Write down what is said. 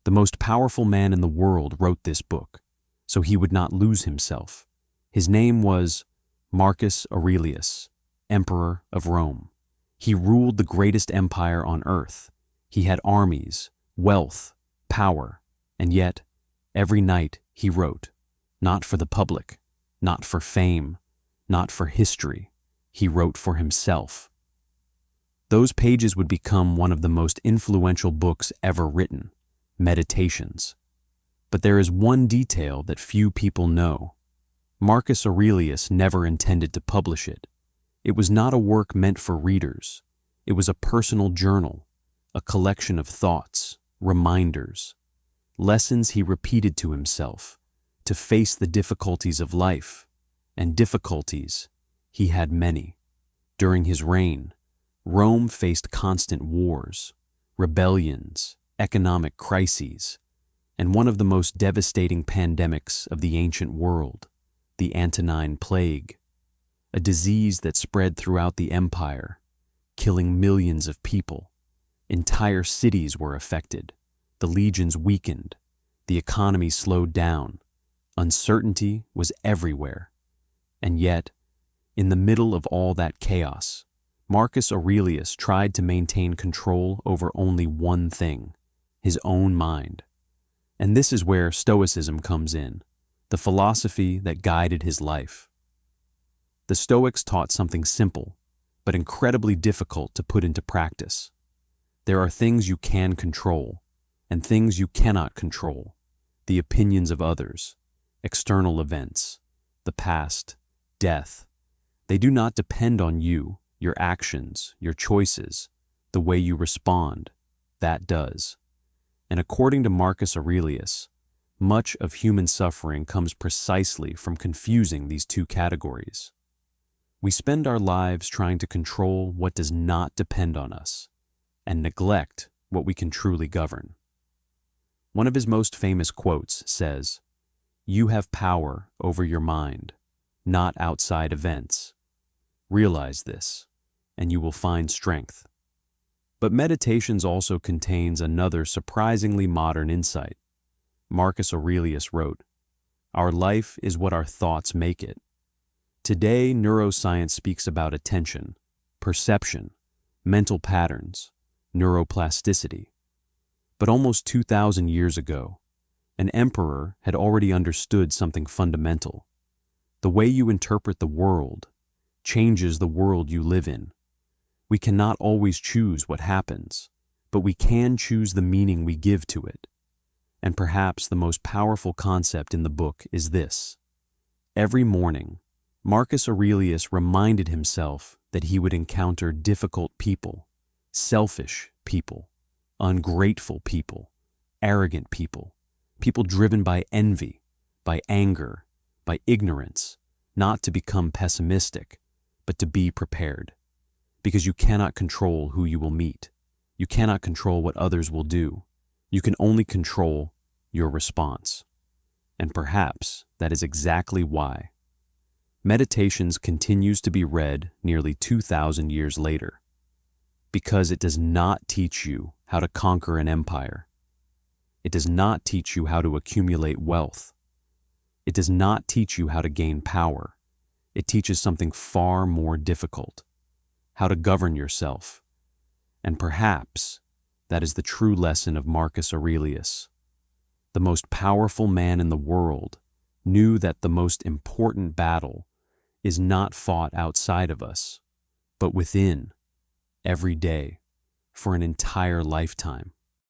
The most powerful man in the world wrote this book, so he would not lose himself. His name was Marcus Aurelius, Emperor of Rome. He ruled the greatest empire on earth. He had armies, wealth, power, and yet, every night he wrote, not for the public, not for fame, not for history. He wrote for himself. Those pages would become one of the most influential books ever written, Meditations. But there is one detail that few people know. Marcus Aurelius never intended to publish it. It was not a work meant for readers. It was a personal journal, a collection of thoughts, reminders, lessons he repeated to himself to face the difficulties of life, and difficulties he had many. During his reign, Rome faced constant wars, rebellions, economic crises, and one of the most devastating pandemics of the ancient world, the Antonine Plague, a disease that spread throughout the empire, killing millions of people. Entire cities were affected, the legions weakened, the economy slowed down, uncertainty was everywhere. And yet, in the middle of all that chaos, Marcus Aurelius tried to maintain control over only one thing, his own mind. And this is where Stoicism comes in, the philosophy that guided his life. The Stoics taught something simple, but incredibly difficult to put into practice. There are things you can control, and things you cannot control. The opinions of others, external events, the past, death. They do not depend on you, your actions, your choices, the way you respond. That does. And according to Marcus Aurelius, much of human suffering comes precisely from confusing these two categories. We spend our lives trying to control what does not depend on us, and neglect what we can truly govern. One of his most famous quotes says, "You have power over your mind, not outside events. Realize this, and you will find strength." But Meditations also contains another surprisingly modern insight. Marcus Aurelius wrote, "Our life is what our thoughts make it." Today, neuroscience speaks about attention, perception, mental patterns, neuroplasticity. But almost 2,000 years ago, an emperor had already understood something fundamental. The way you interpret the world changes the world you live in. We cannot always choose what happens, but we can choose the meaning we give to it. And perhaps the most powerful concept in the book is this. Every morning, Marcus Aurelius reminded himself that he would encounter difficult people, selfish people, ungrateful people, arrogant people, people driven by envy, by anger, by ignorance, not to become pessimistic, but to be prepared. Because you cannot control who you will meet. You cannot control what others will do. You can only control your response. And perhaps that is exactly why Meditations continues to be read nearly 2,000 years later. Because it does not teach you how to conquer an empire. It does not teach you how to accumulate wealth. It does not teach you how to gain power. It teaches something far more difficult, how to govern yourself. And perhaps that is the true lesson of Marcus Aurelius. The most powerful man in the world knew that the most important battle is not fought outside of us, but within, every day, for an entire lifetime.